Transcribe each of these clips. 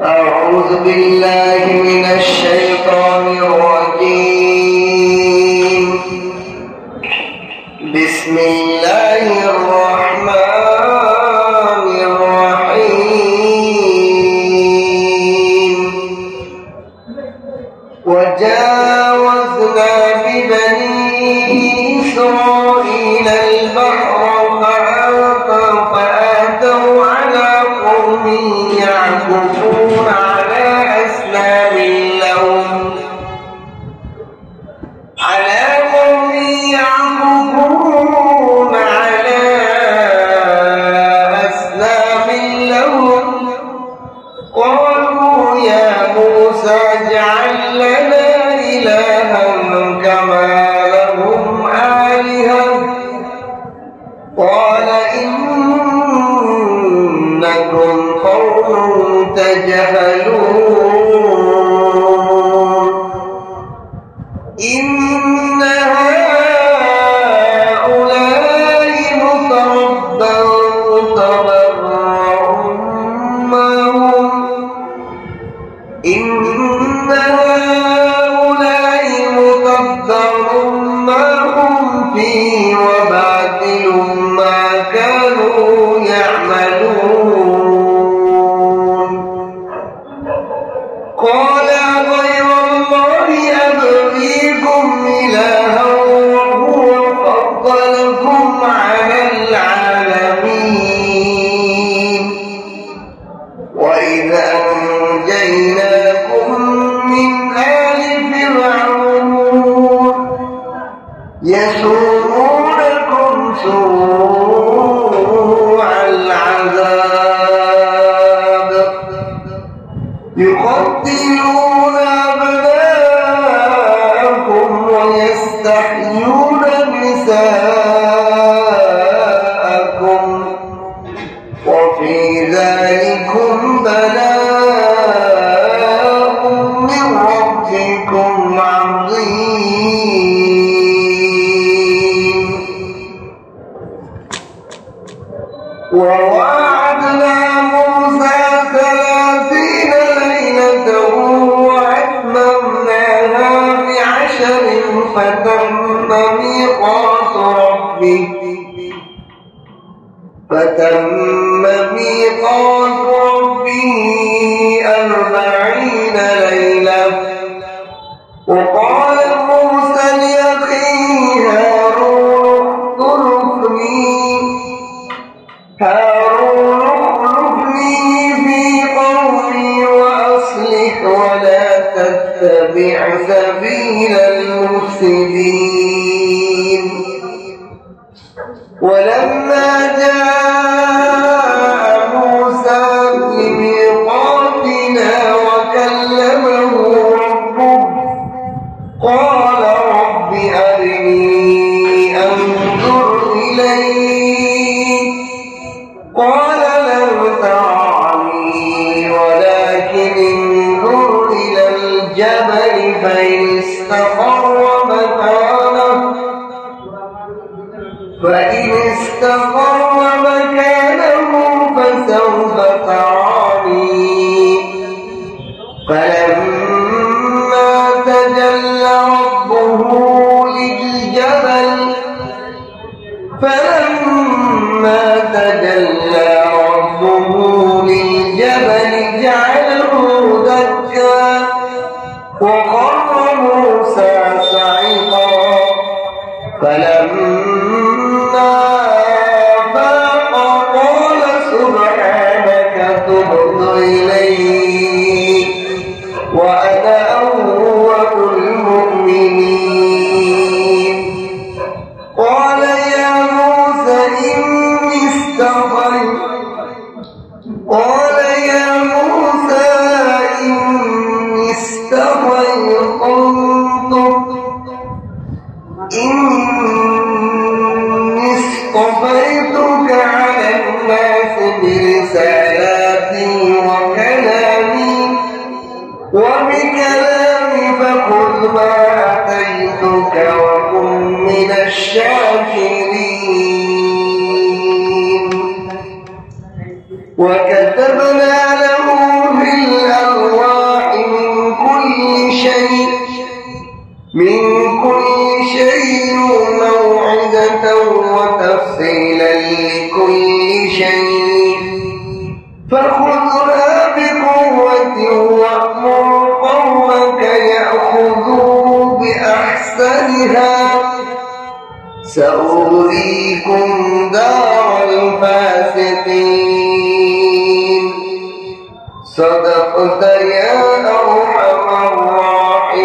أعوذ بالله من الشيطان الرجيم. بسم الله الرحمن الرحيم. وجاوزنا ببني إسرائيل البحر فأتوا على قوم يعكفون على أصنام لهم قالوا يا موسى اجعل لنا إلها كما لهم آلهة قال إنكم قوم تجهلون إن هؤلاء متبر ما هم فيه وباطل ما كانوا يعملون قال غير الله أبغيكم إلها وهو فضلكم على العالمين وإذ أنجيناكم من آل فرعون يسومونكم سوء العذاب يقتلون أبناءكم ويستحيون نساءكم وفي ذلكم بلاء من ربكم عظيم ووعدنا موسى 30 ليلة وأتممناها ب10 فتم ميقات ربه 40 ليلة وقال موسى لأخيه هارون اخلفني في قومي وأصلح ولا تتبع سبيل المفسدين ولما جاء موسى لميقاتنا وكلمه ربه قال رب أرني أنظر إليك قال لن تراني ولكن انظر إلى الجبل فإن استقر مكانه فسوف تراني فلما تجلى ربه للجبل جعله دكا وخر موسى صعقا فلما فاق قال سبحانك تبت إليك وأنا أول المؤمنين قال يا موسى إني اصطفيتك على الناس برسالاتي وكلامي فخذ ما آتيتك وكن من الشاكرين وكتبنا له في الأرض صدقت يا أرحم الراحمين.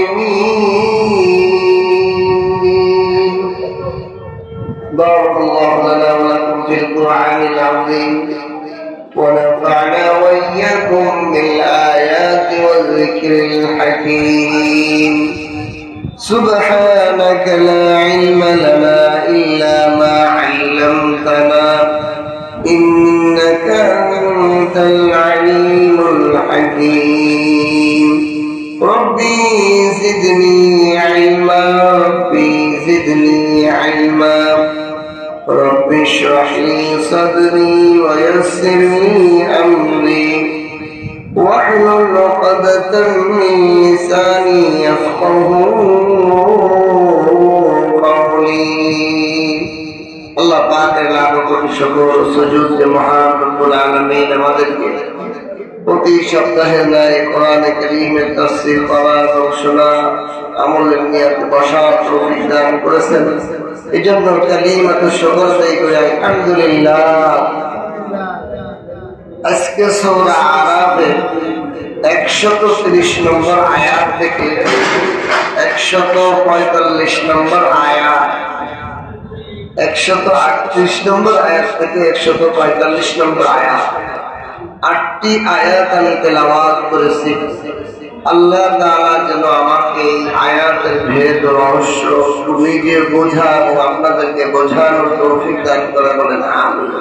بارك الله لنا ولكم في القرآن العظيم ونفعنا وإياكم بالآيات والذكر الحكيم. سبحانك لا علم لنا إلا ما علمتنا إنك أنت العليم الحكيم. ربي زدني علما ربي زدني علما رب اشرح لي صدري ويسر لي أمري واحلل عقدة من لساني يفقهوا قولي. আল্লাহ পাকের লাখ কোটি শুকর সুজুদ যে মহান রব্বুল আলামিন আমাদেরকে প্রতি সপ্তাহে ন্যায় কোরআনে কারীমের তাফসীর করা এবং শোনা আমলের নিয়তে বসার তৌফিক দান করেছেন। এই জন্য কালিমাতু শুকর আদায় করে আলহামদুলিল্লাহ। আজকে সূরা আরাফের 130 নম্বর আয়াত থেকে 145 নম্বর আয়াত, 138 নম্বর আয়াত থেকে 145 নম্বর আয়াত, 8টি আয়াত আমি তেলাওয়াত করেছি। আল্লাহ তাআলা যেন আমাকে এই আয়াতের ভেদ রহস্য নিজে বোঝা এবং আপনাদেরকে বোঝানোর তৌফিক দান করে বলেন আমিন।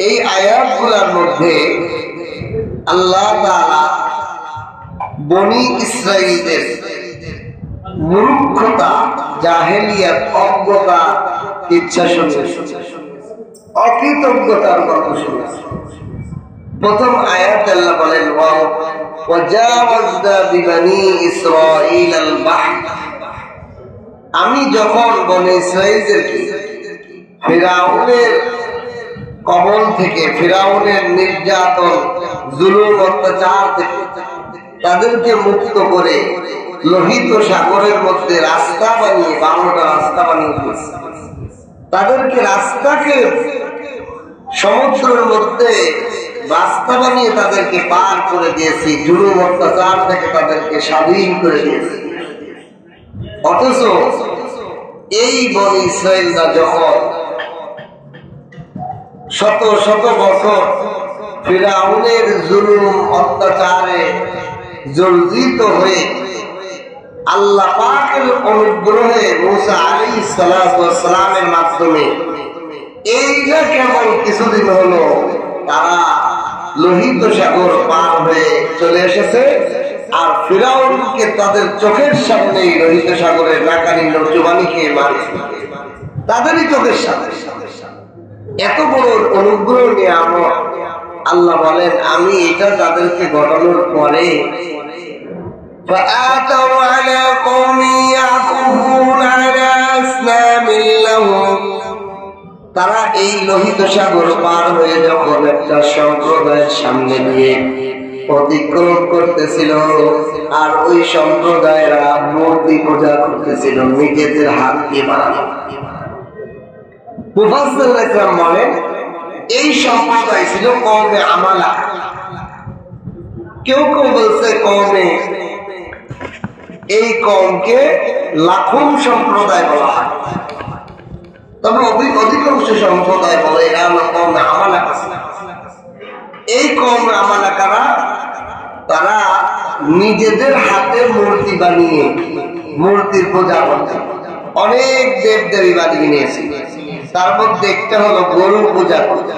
এই আয়াতগুলোর মধ্যে আল্লাহ তাআলা বনি ইসরাঈলদের মূর্খতা, জাহেলিয়াত, অজ্ঞতা, ইচ্ছা শক্তি, অকৃতজ্ঞতার কথা শুনেছে। প্রথম আয়াত আল্লাহ বলেন ওয়াজাওয়াজনা বিবানি ইসরাঈল আল বাহর। আমি যখন বনি ইসরাঈলদেরকে ফিরআউনের কবল থেকে, ফিরআউনের নির্যাতন, জুলুম, অত্যাচার থেকে তাদেরকে মুক্ত করে লোহিত সাগরের মধ্যে রাস্তা বানিয়ে, 12টা রাস্তা বানিয়ে দিয়েছে। তাদেরকে রাস্তাকে সমুদ্রের মধ্যে রাস্তা বানিয়ে তাদেরকে পার করে দিয়েছি, জুলুম অত্যাচার থেকে তাদেরকে স্বাধীন করে দিয়েছি। অথচ এই বনি ইসরাঈলরা যখন শত শত বছর ফিরআউনের জুলুম অত্যাচারে জর্জরিত হয়ে আল্লাহ পাকের অনুগ্রহে মুসা আলাইহিস সালাতু ওয়াস সালামের মাধ্যমে এই যে কেবল কিছুদিন হলো তারা লোহিত সাগর পার হয়ে চলে এসেছে, আর ফিরআউনকে তাদের চোখের সামনেই লোহিত সাগরের নাকানি নৌজবানি খেয়ে মারছে, তাদেরই চোখের সামনে। এত বড় অনুগ্রহ নিয়ামত আল্লাহ বলেন আমি এটা তাদেরকে ঘটানোর পরে فآتوا على قوم يعكفون على أصنام لهم। তারা এই লোহিত সাগর পার হয়ে যখন একটা সম্প্রদায়ের সামনে দিয়ে অতিক্রম করতেছিল, আর ওই সম্প্রদায়েরা মূর্তি পূজা করতেছিল নিজেদের হাত দিয়ে বানানো। মুফাসসির ইকরাম বলেন এই সম্প্রদায় ছিল কওমে আমালা, কেউ কেউ বলছে কওমে, এই কওমকে লাখুম সম্প্রদায় বলা হয়, তবে অধিকাংশ সম্প্রদায় বলে এরা হলো কওমে আমালা। এই কওমে আমালা কারা? তারা নিজেদের হাতে মূর্তি বানিয়ে মূর্তির পূজা করত, অনেক দেব দেবী বানিয়ে নিয়েছে, তার মধ্যে একটা হলো গরু পূজা করত।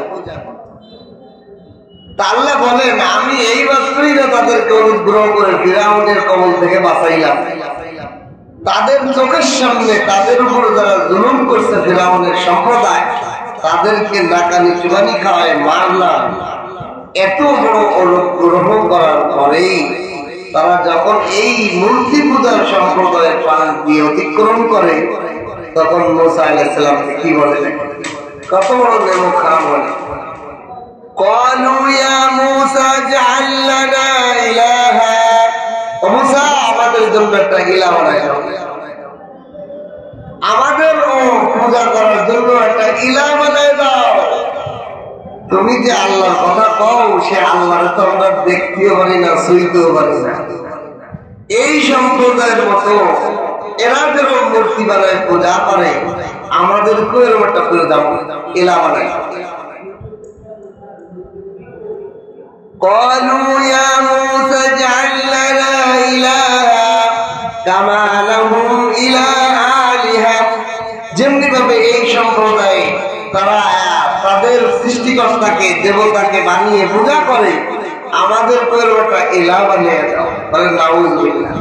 আল্লাহ বলেন আমি এই মাত্রই না তাদেরকে অনুগ্রহ করে ফিরআউনের কবল থেকে বাঁচাইলাম। তাদের চোখের সামনে তাদের উপর যারা জুলুম করছে ফিরআউনের সম্প্রদায়, তাদেরকে নাকানি চুবানি খাওয়ায় মারলাম। এত বড় অনুগ্রহ করার পরেই তারা যখন এই মূর্তি পূজার সম্প্রদায়ের পাশ দিয়ে অতিক্রম করে, তখন মুসা আলাইহিস সালামকে কি বলে, কত বড় নেমক খারাপ বলে, قالوا يا موسى اجعل لنا إلها। মুসা আমাদের জন্য একটা ইলাহ বানাই দাও, আমাদের পূজা করার জন্য একটা ইলাহ বানাই দাও। তুমি যে আল্লাহর কথা কও, সে আল্লাহর তো আমরা দেখতেও পারি না, শুইতেও পারি না। এই সম্প্রদায়ের মতো এরা যেরকম মূর্তি বানায় পূজা করে, আমাদেরকেও এরকম একটা পূজা এলা বানায়। قالوا يا موسى اجعل لنا إلها كما لهم إله آلهة। যেমনি ভাবে এই সম্প্রদায় তারা তাদের সৃষ্টিকর্তাকে দেবতাকে বানিয়ে পূজা করে, আমাদের একটা ইলাহ বানিয়ে দাও। বলে নাউযুবিল্লাহ।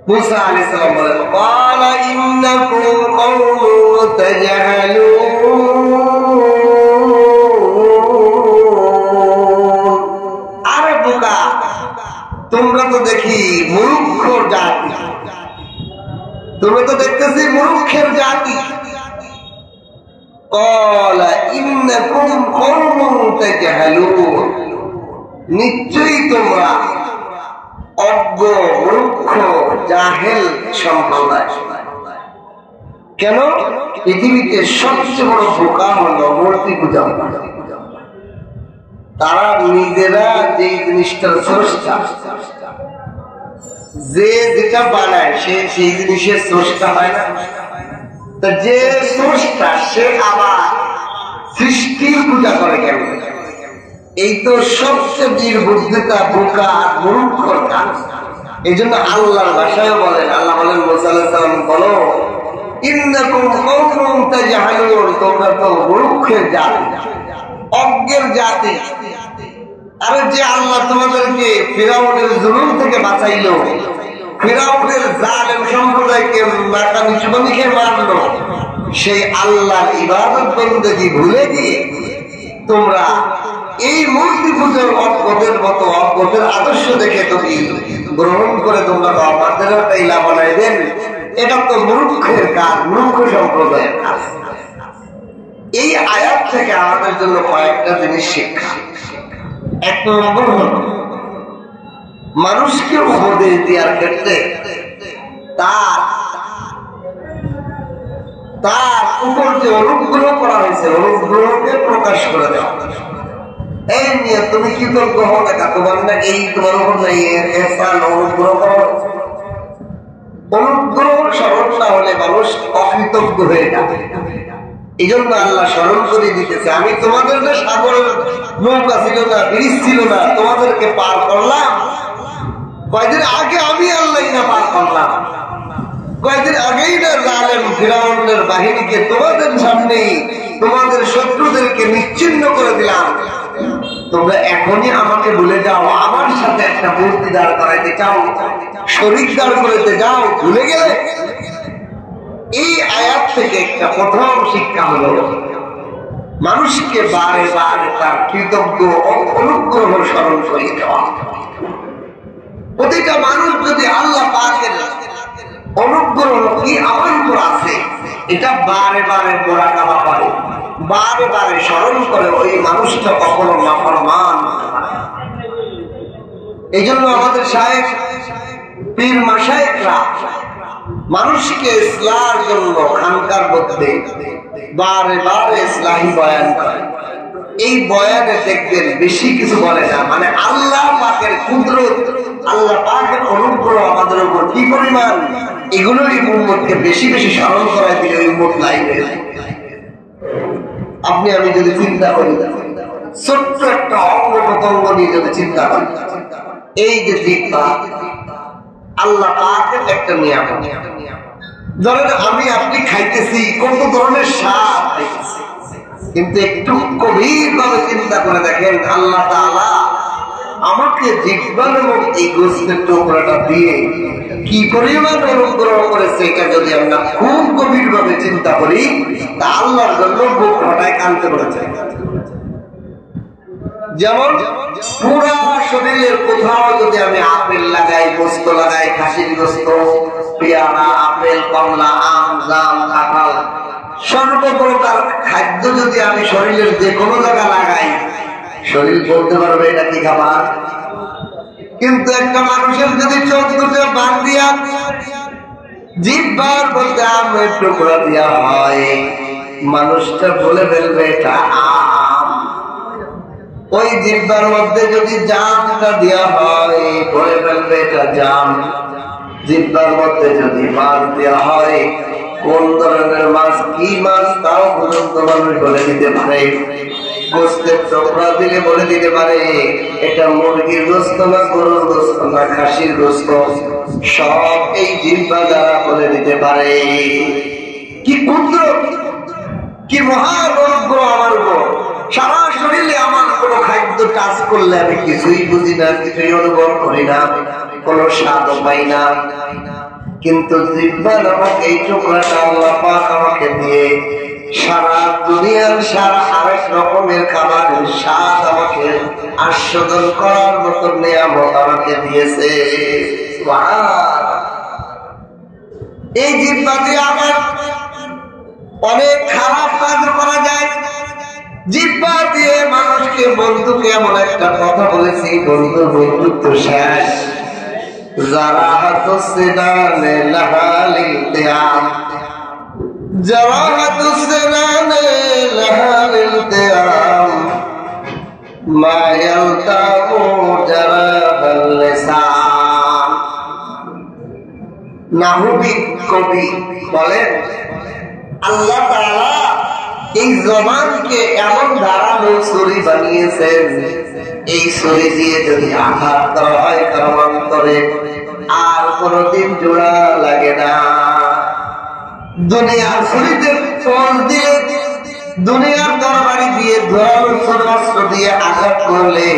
মুসা আলাইহিস সালাম বলেন ক্বালা ইন্নাকুম কওমুন তাজহালুন। আরে বোকা, তোমরা তো দেখি মূর্খ জাতি, তোমরা তো দেখতেছি মূর্খের জাতি। ক্বালা ইন্নাকুম কওমুন তাজহালুন, নিশ্চয়ই তোমরা অজ্ঞ, মূর্খ, জাহেল সম্প্রদায়। কেন? পৃথিবীতে সবচেয়ে বড় বোকা হলো মূর্তি পূজা। তারা নিজেরা যে জিনিসটার স্রষ্টা, যে যেটা বানায় সে সেই জিনিসের স্রষ্টা হয় না। তা যে স্রষ্টা সে আবার সৃষ্টির পূজা করে কেন? এই তো সবচেয়ে নির্বুদ্ধিতা, বোকা, মূর্খর কাজ। এই জন্য আল্লাহর ভাষায় বলেন, আল্লাহ বলেন মুসা আলাইহিস সালাম বলো ইন্নাকুম কওমুন তাজহালুন, তোমরা তো মূর্খের জাতি, অজ্ঞের জাতি। আরে যে আল্লাহ তোমাদেরকে ফিরাউনের জুলুম থেকে বাঁচাইলো, ফিরাউনের জালেম সম্প্রদায়কে মাথা নিচু করে মারলো, সেই আল্লাহর ইবাদত বন্দেগী ভুলে গিয়ে তোমরা এই মূর্তি পুজোর অজ্ঞদের মতো অজ্ঞদের আদর্শ দেখে তুমি গ্রহণ করে তোমরা আমাদের একটা ইলা বানাই দেন। এটা তো মূর্খের কাজ, মূর্খ সম্প্রদায়ের কাজ। এই আয়াত থেকে আমাদের জন্য কয়েকটা জিনিস শিক্ষা। এক নম্বর হল, মানুষকে উপদেশ দেওয়ার ক্ষেত্রে তার উপর যে অনুগ্রহ করা হয়েছে, অনুগ্রহকে প্রকাশ করে দেওয়া। এই নিয়ে তুমি কি তোর গ্রহ দেখা, তোমার না এই তোমার উপর নাই অনুগ্রহ করো। অনুগ্রহ স্মরণ না হলে মানুষ অকৃতজ্ঞ হয়ে যাবে। এই জন্য আল্লাহ স্মরণ করে দিতেছে, আমি তোমাদের যে সাগরের নৌকা ছিল না, ব্রিজ ছিল না, তোমাদেরকে পার করলাম। কয়েকদিন আগে আমি আল্লাহ না পার করলাম, কয়েকদিন আগেই না জালেম ফিরাউনের বাহিনীকে তোমাদের সামনেই তোমাদের শত্রুদেরকে নিশ্চিহ্ন করে দিলাম। তোমরা এখনই আমাকে ভুলে যাও, আমার সাথে একটা মূর্তি দাঁড় করাইতে চাও, শরীক দাঁড় করাইতে যাও, ভুলে গেলে। এই আয়াত থেকে একটা প্রথম শিক্ষা হলো, মানুষকে বারে বারে তার কৃতজ্ঞ অনুগ্রহ স্মরণ করিয়ে দেওয়া। প্রতিটা মানুষ যদি আল্লাহ পাকের অনুগ্রহ কি আমার উপর আছে এটা বারে বারে মোরাকাবা করে, বারে বারে স্মরণ করে, ওই মানুষটা কখনো নাফরমান। এই জন্য আমাদের শায়েখ পীর মাশায়েখরা মানুষকে ইসলামের জন্য খানকার মধ্যে বারে বারে ইসলাহি বয়ান করে। এই বয়ানে দেখবেন বেশি কিছু বলে না, মানে আল্লাহ পাকের কুদরত, আল্লাহ পাকের অনুগ্রহ আমাদের উপর কি পরিমাণ, এগুলোই উম্মতকে বেশি বেশি স্মরণ করায় দিলে উম্মত লাইবে। আপনি আমি যদি চিন্তা করি, ছোট্ট একটা অঙ্গ প্রত্যঙ্গ নিয়ে যদি চিন্তা করি, এই যে জিহ্বা আল্লাহ পাকের একটা নিয়ামত। ধরেন আমি আপনি খাইতেছি, কত ধরনের স্বাদ দেখতেছি, কিন্তু একটু গভীর ভাবে চিন্তা করে দেখেন, আল্লাহ তাআলা আমাকে জিহ্বার এবং এই গোস্তের টুকরাটা দিয়ে কি পরিমাণ অনুগ্রহ করেছে, এটা যদি আমরা খুব গভীর ভাবে চিন্তা করি, তা আল্লাহর জন্য বুক ফাটায় কাঁদতে বলেছে। যেমন পুরা শরীরের কোথাও যদি আমি আপেল লাগাই, গোস্ত লাগাই, খাসির গোস্ত, পেয়ারা, আপেল, কমলা, আম, জাম, কাঁঠাল, সর্বপ্রকার খাদ্য যদি আমি শরীরের যে কোনো জায়গা লাগাই, শরীর বলতে পারবে এটা কি খাবার। কিন্তু একটা মানুষের যদি চোখ দুটো বাদ দিয়া জিহ্বার বলতে আমের টুকরা দেওয়া হয়, মানুষটা বলে ফেলবে এটা আম। ওই জিহ্বার মধ্যে যদি জামটা দেওয়া হয় বলে ফেলবে এটা জাম। জিহ্বার মধ্যে যদি মাছ দেওয়া হয় কোন ধরনের মাছ, কি মাছ তাও পর্যন্ত মানুষ বলে দিতে পারে। গোস্তের টুকরা দিলে বলে দিতে পারে এটা মুরগির গোস্ত না গরুর গোস্ত না খাসির গোস্ত, সব এই জিহ্বা দ্বারা বলে দিতে পারে। কি কুদরত, কি মহানুগ্রহ আমার উপর। সারা শরীরে আমার কোনো খাদ্য টাচ করলে আমি কিছুই বুঝি না, কিছুই অনুভব করি না, কোনো স্বাদও পাই না। কিন্তু জিহ্বা নামক এই টুকরাটা আল্লাহ পাক আমাকে দিয়ে সারা দুনিয়ার সারা আরেক রকমের খাবারের স্বাদ আমাকে আস্বাদন করার মতো নিয়ামত আমাকে দিয়েছে। এই জিহ্বা দিয়ে আমার অনেক খারাপ কাজ করা যায়। জিহ্বা দিয়ে মানুষকে, বন্ধুকে এমন একটা কথা বলেছি, বন্ধুর বন্ধুত্ব শেষ। জারাহাতু সিনানে লাহালিল কিয়াম, জারাহাতু সিনানে লাহালিল কিয়াম, মা ইয়ালতাউ জারাহাল লিসান। নাহুবিদ কবি বলেন আল্লাহ তাআলা এই জবানকে এমন ধারালো ছুরি বানিয়েছেন, এই ছুরি দিয়ে যদি আঘাত করা হয় কারো অন্তরে আর কোনদিন জোড়া লাগে না। দুনিয়ার ছুরিতে ফল দিয়ে, দুনিয়ার তরবারি দিয়ে, ধারালো অস্ত্র দিয়ে আঘাত করলে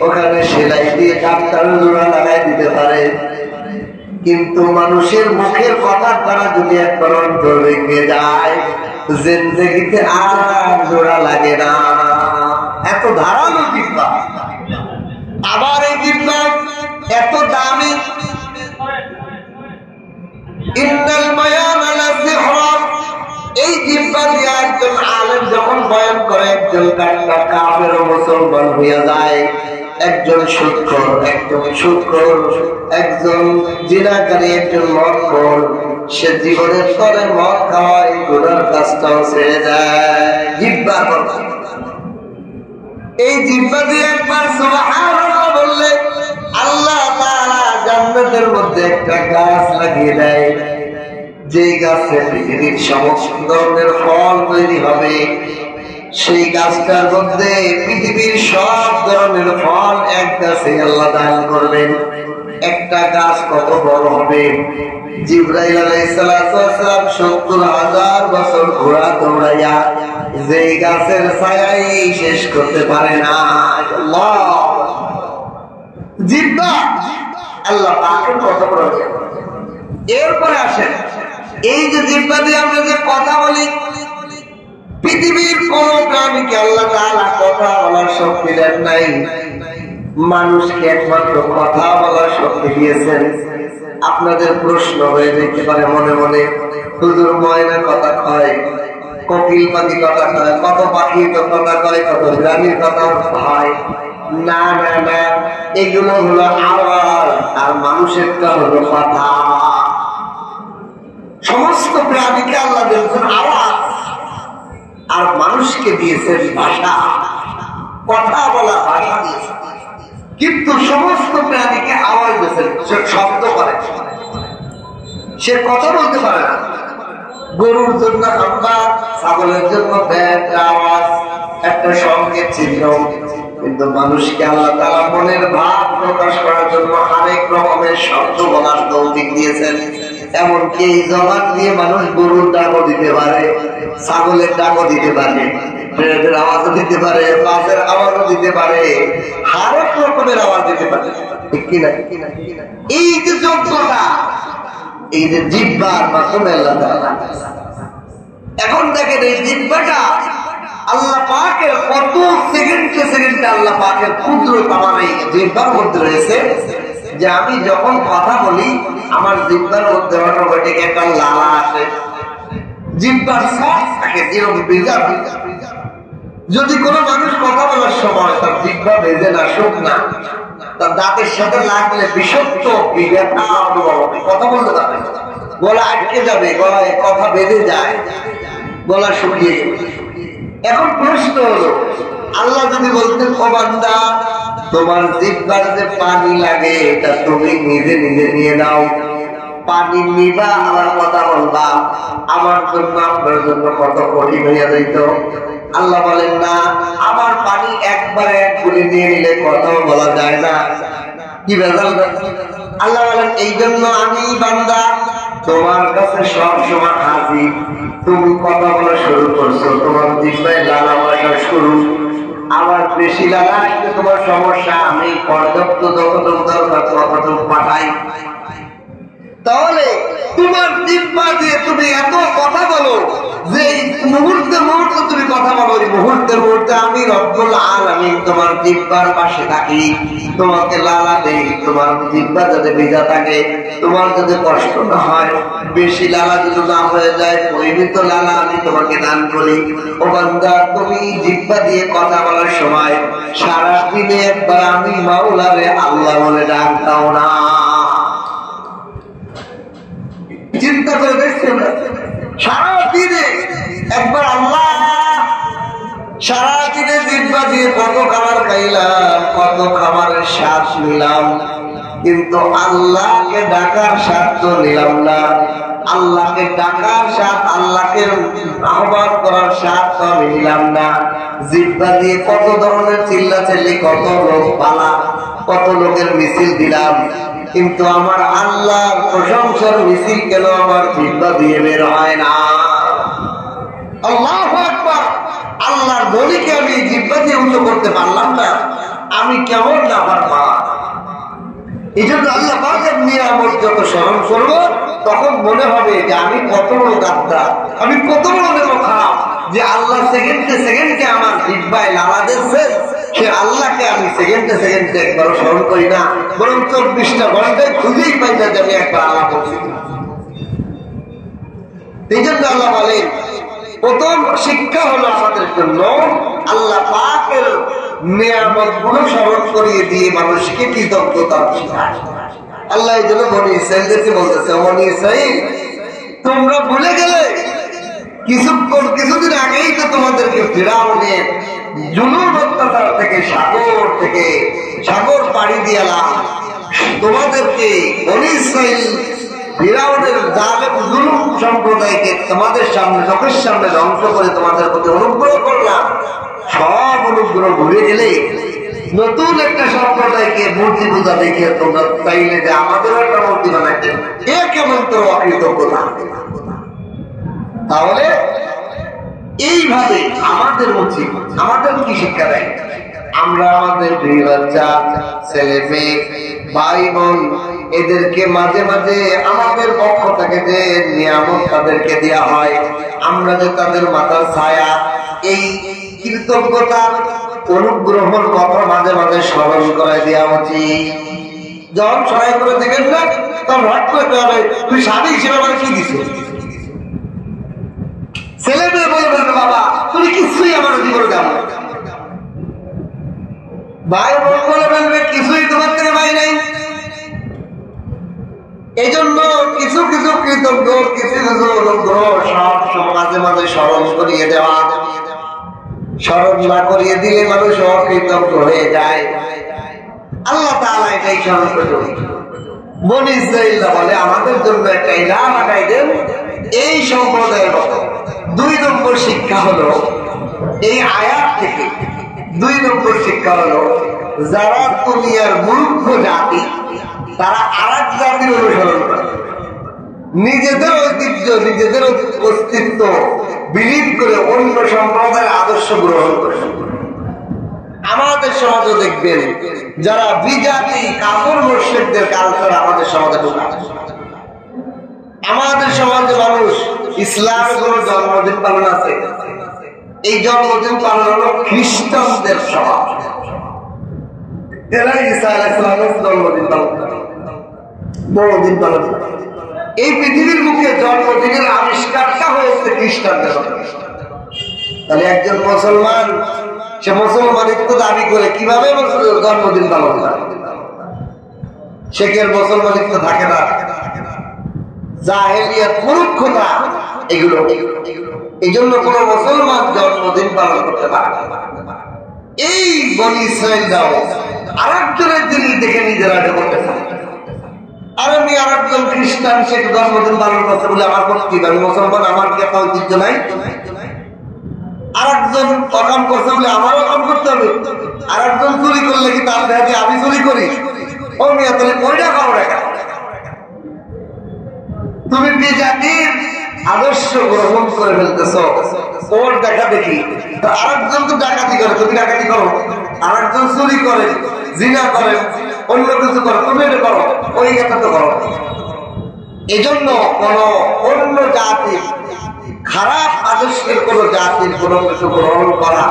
ওখানে সেলাই দিয়ে ডাক্তার জোড়া লাগাই দিতে পারে, কিন্তু মানুষের মুখের কথার দ্বারা যদি একবার অন্তর ভেঙে যায় জিন্দেগিতে আর জোড়া লাগে না। এত ধারালো জিহ্বা। আবার এই জিহ্বা এত দামি। ইন্নাল বায়ান আলা সিহরা, এই জিহ্বা দিয়ে একজন আলেম যখন বয়ান করে একজন কাফের ও মুসলমান হয়ে যায়। একজন সুদখোর, একজন সুদখোর, একজন জিনাকারী, একজন মদখোর, সে জীবনের স্তরে মদ খাওয়ায় গুনার কাজটাও ছেড়ে দেয় জিহ্বার কথা। এই জিহ্বা দিয়ে একবার সুবহানাল্লাহ বললে আল্লাহ তাআলা জান্নাতের মধ্যে একটা গাছ লাগিয়ে দেয়, যে গাছে পৃথিবীর সমস্ত ধরনের ফল তৈরি হবে। সেই গাছটার মধ্যে পৃথিবীর সব ধরনের ফল এক গাছে আল্লাহ দান করবেন। একটা গাছ কত বড় হবে? জিবরাইল আলাইহিস সালাম ৭০,০০০ বছর ঘোড়া দৌড়াইয়া যেই গাছের ছায়াই শেষ করতে পারে না। আল্লাহ জিহ্বা আল্লাহ পাকের কত বড়। এরপরে আসেন এই যে জিহ্বা দিয়ে আমরা যে কথা বলি, পৃথিবীর কোন প্রাণীকে আল্লাহ তাআলা কথা বলার শক্তি দেন নাই, মানুষকে একমাত্র কথা বলার শক্তি দিয়েছেন। আপনাদের প্রশ্ন হয়ে যেতে পারে মনে মনে, হুজুর ময়না কথা কয়, কোকিল পাখি কথা কয়, কত পাখি তো কথা কয়, কত প্রাণীর কথা হয়। না না না, এগুলো হলো আওয়াজ, আর মানুষেরটা হলো কথা। সমস্ত প্রাণীকে আল্লাহ দিয়েছেন আওয়াজ, আর মানুষকে দিয়েছেন ভাষা, কথা বলা ভাষা দিয়েছেন। কিন্তু সমস্ত প্রাণীকে আওয়াজ দিয়েছেন, সে শব্দ করে, সে কথা বলতে পারে না। গরুর জন্য হাম্বা, ছাগলের জন্য ব্যাট আওয়াজ, একটা সংকেত চিহ্ন। কিন্তু মানুষকে আল্লাহ তাআলা মনের ভাব প্রকাশ করার জন্য আরেক রকমের শব্দ বলার তৌফিক দিয়েছেন। এমনকি এই জবান দিয়ে মানুষ গরুর ডাকও দিতে পারে, ছাগলের ডাকও দিতে পারে, ট্রেনের আওয়াজও দিতে পারে, বাসের আওয়াজও দিতে পারে, হরেক রকমের আওয়াজ দিতে পারে। ঠিক কিনা? এই যে যোগ্যতা, এই যে জিহ্বার মাধ্যমে আল্লাহ তাআলা। এখন দেখেন এই জিহ্বাটা আল্লাহ পাকের কত সেকেন্ডে সেকেন্ডে আল্লাহ পাকের কুদরত আমার এই জিহ্বার মধ্যে রয়েছে, যে আমি যখন কথা বলি আমার জিহ্বার মধ্যে অটোমেটিক একটা লালা আসে, জিহ্বার সব থাকে যেরকম বিজার। যদি কোনো মানুষ কথা বলার সময় তার জিহ্বা বেজে না, শোক না, তার দাঁতের সাথে লাগলে বিষাক্ত ব্যথা অনুভব হবে, কথা বলতে পারবে, গলা আটকে যাবে, গলায় কথা বেঁধে যায়। গলা শুকিয়ে গেল। এখন প্রশ্ন হলো, আল্লাহ যদি বলতেন ও বান্দা তোমার জিহ্বার যে পানি লাগে এটা তুমি নিজে নিজে নিয়ে নাও, পানি নিবা আমার কথা বলবা, আমার জন্য আপনার জন্য কত কঠিন হইয়া যাইত। আল্লাহ বলেন না, আমার পানি একবারে এক গুলি নিয়ে নিলে কথাও বলা যায় না, কি বেজাল। আল্লাহ বলেন এই জন্য আমি বান্দা তোমার কাছে সব সময় হাজির। তুমি কথা বলা শুরু করছো, তোমার জিহ্বায় লালা বসা শুরু, আবার বেশি লাগা আসলে তোমার সমস্যা, আমি পর্যাপ্ত যতটুকু দরকার ততটুকু পাঠাই। তাহলে তোমার জিহ্বা দিয়ে তুমি এত কথা বলো যে মুহূর্তে মুহূর্তে তুমি কথা বলো, ওই মুহূর্তে মুহূর্তে আমি রব্বুল আলামিন তোমার জিহ্বার পাশে থাকি, তোমাকে লালা দেই, তোমার জিহ্বা যাতে ভেজা থাকে, তোমার যাতে কষ্ট না হয়, বেশি লালা যদি না হয়ে যায়, পরিমিত লালা আমি তোমাকে দান করি। ও বান্দা তুমি জিহ্বা দিয়ে কথা বলার সময় সারা দিনে একবার আমি মাওলারে আল্লাহ বলে ডাক দাও না। চিন্তা করে দেখছেন সারা দিনে একবার আল্লাহ, সারা দিনে জিহ্বা দিয়ে কত খাবার খাইলাম, কত খাবারের স্বাদ নিলাম, কিন্তু আল্লাহকে ডাকার স্বাদ তো নিলাম না। আল্লাহকে ডাকার স্বাদ, আল্লাহকে আহ্বান করার স্বাদ তো আমি নিলাম না। জিহ্বা দিয়ে কত ধরনের চিল্লাচিল্লি, কত লোক পালা, কত লোকের মিছিল দিলাম, কিন্তু আমার আল্লাহর প্রশংসার মিছিল কেন আমার জিহ্বা দিয়ে বের হয় না? আল্লাহু আকবার। আল্লাহর বলিকে আমি জিহ্বা দিয়ে উচ্চ করতে পারলাম না, আমি কেমন না পারবা। এই জন্য আল্লাহ পাকের নিয়ামত যত স্মরণ করবো তখন মনে হবে যে আমি কত বড় গাদ্দার, আমি কত বড় খারাপ, যে আল্লাহ সেকেন্ডে সেকেন্ডে আমার জিহ্বায় লালা দিচ্ছে, সে আল্লাহকে আমি সেকেন্ডে সেকেন্ডে একবারও স্মরণ করি না, বরং 24টা ঘন্টায় খুঁজেই পাই না যে আমি একবার আল্লাহ করছি। এই জন্য আল্লাহ বলেন প্রথম শিক্ষা হলো আমাদের জন্য আল্লাহ পাকের নিয়ামত গুলো স্মরণ করিয়ে দিয়ে মানুষকে কৃতজ্ঞতা শেখায়। আল্লাহ এই জন্য বনি ইসরাঈলদেরকে বলতেছে, বনি ইসরাঈল তোমরা ভুলে গেলে কিছুদিন আগেই তো তোমাদেরকে ফিরআউনের জুলুম অত্যাচার থেকে সাগর পাড়ি দিয়ালাম, তোমাদেরকে বনি ইসরাঈল ফিরআউনের জালেম জুলুম সম্প্রদায়কে তোমাদের সামনে, চোখের সামনে ধ্বংস করে তোমাদের প্রতি অনুগ্রহ করলাম। সব অনুগ্রহ ভুলে গেলে নতুন একটা সম্প্রদায়কে মূর্তি পূজা দেখে তোমরা চাইলে যে আমাদের একটা মূর্তি বানাইতে, এ কেমন তোর অকৃতজ্ঞতা। তাহলে এইভাবে আমাদের উচিত, আমাদের কি শিক্ষা দেয়? আমরা আমাদের দুই বাচ্চা, ছেলে মেয়ে, ভাই বোন, এদেরকে মাঝে মাঝে আমাদের পক্ষ থেকে যে নিয়ামত তাদেরকে দেওয়া হয়, আমরা যে তাদের মাথার ছায়া, এই কৃতজ্ঞতার অনুগ্রহর কথা মাঝে মাঝে স্মরণ করাই দেওয়া উচিত। যখন সহায় করে দেখেন না, তখন হট করতে হবে তুই স্বামী হিসেবে আমার কি দিস। ছেলে মেয়ে বলে বলবে বাবা তুমি কিছুই আমার জীবনে দাও, ভাই বোন বলে বলবে কিছুই তোমার থেকে ভাই নাই। এই জন্য কিছু কিছু কৃতজ্ঞ, কিছু কিছু অনুগ্রহ সব মাঝে মাঝে স্মরণ করিয়ে দেওয়া। স্মরণ না করিয়ে দিলে মানুষ অকৃতজ্ঞ হয়ে যায়। আল্লাহ তাআলা এটাই স্মরণ করে। বনি ইসরাঈল বলে আমাদের জন্য একটা ইলাহ বানাই দেন এই সম্প্রদায়ের মতো। 2 নম্বর শিক্ষা হলো এই আয়াত থেকে, 2 নম্বর শিক্ষা হলো যারা দুনিয়ার মূর্খ জাতি তারা আরেক জাতির অনুসরণ করে, নিজেদের ঐতিহ্য, নিজেদের অস্তিত্ব বিলীন করে অন্য সম্প্রদায়ের আদর্শ গ্রহণ করে। আমাদের সমাজে দেখবেন যারা বিজাতি কাফের মুশরিকদের কালচার আমাদের সমাজে ঢোকায়। আমাদের সমাজে মানুষ ইসলামের কোন জন্মদিন পালন আছে, এই জন্মদিন পালন হলো খ্রিস্টানদের স্বভাব। এরা ঈসা আলাইহিস সালামের জন্মদিন পালন করে, বড়দিন পালন করে। এই পৃথিবীর মুখে জন্মদিনের আবিষ্কারটা হয়েছে খ্রিস্টানদের। তাহলে একজন মুসলমান সে মুসলমানিত্ব দাবি করে কিভাবে জন্মদিন পালন করে? শেখের মুসলমানিত্ব থাকে না, জাহেলিয়াত, মূর্খতা, এগুলো এই জন্য কোন মুসলমান জন্মদিন পালন করতে পারে না। এই বনি ইসরাইলরাও আরেকজনের জিনিস দেখে নিজেরা করতে থাকে। আর আমি আরেকজন খ্রিস্টান সে জন্মদিন পালন করতে বলে আমার করতে আমি মুসলমান, আমার কি একটা ঐতিহ্য নাই? আরেকজন অকাম করছে বলে আমারও কাম করতে হবে। আরেকজন চুরি করলে কি তার দেখাতে আমি চুরি করি? ও মিয়া তুমি কয়টা খাও রেখা? তুমি বিজাতির আদর্শ গ্রহণ করে ফেলতেছ, ওর দেখা দেখি। আরেকজন তো ডাকাতি করে, তুমি ডাকাতি করো। আরেকজন চুরি করে, জিনা করে, অন্য কিছু করো, তুমি এটা করো, ওই কথা তো করো। এজন্য কোন অন্য জাতি খারাপ আদর্শের কোন জাতির কোন কিছু গ্রহণ করা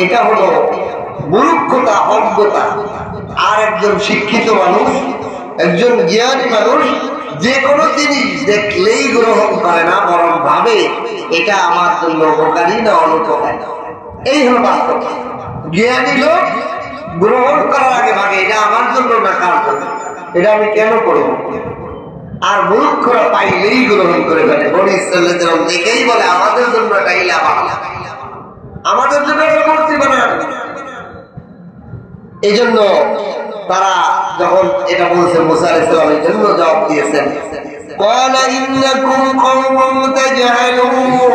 এটা হলো মূর্খতা, অজ্ঞতা। আর একজন শিক্ষিত মানুষ, একজন জ্ঞানী মানুষ যে কোনো জিনিস দেখলেই গ্রহণ করে না, বরং ভাবে এটা আমার জন্য উপকারী না অনুপকারী। এই হলো বাস্তব। জ্ঞানী লোক গ্রহণ করার আগে ভাবে এটা আমার জন্য না কার জন্য, এটা আমি কেন করবো। আর মূর্খরা পাইলেই গ্রহণ করে ফেলে। বনি ইসরাইলদের দেখেই বলে আমাদের জন্য এটা ইলাম, আমাদের জন্য এটা মূর্তি বানান। এই জন্য তারা যখন এটা বলছে মুসা আলাইহিস সালামের জন্য জবাব দিয়েছেন, قال إنكم قوم تجهلون।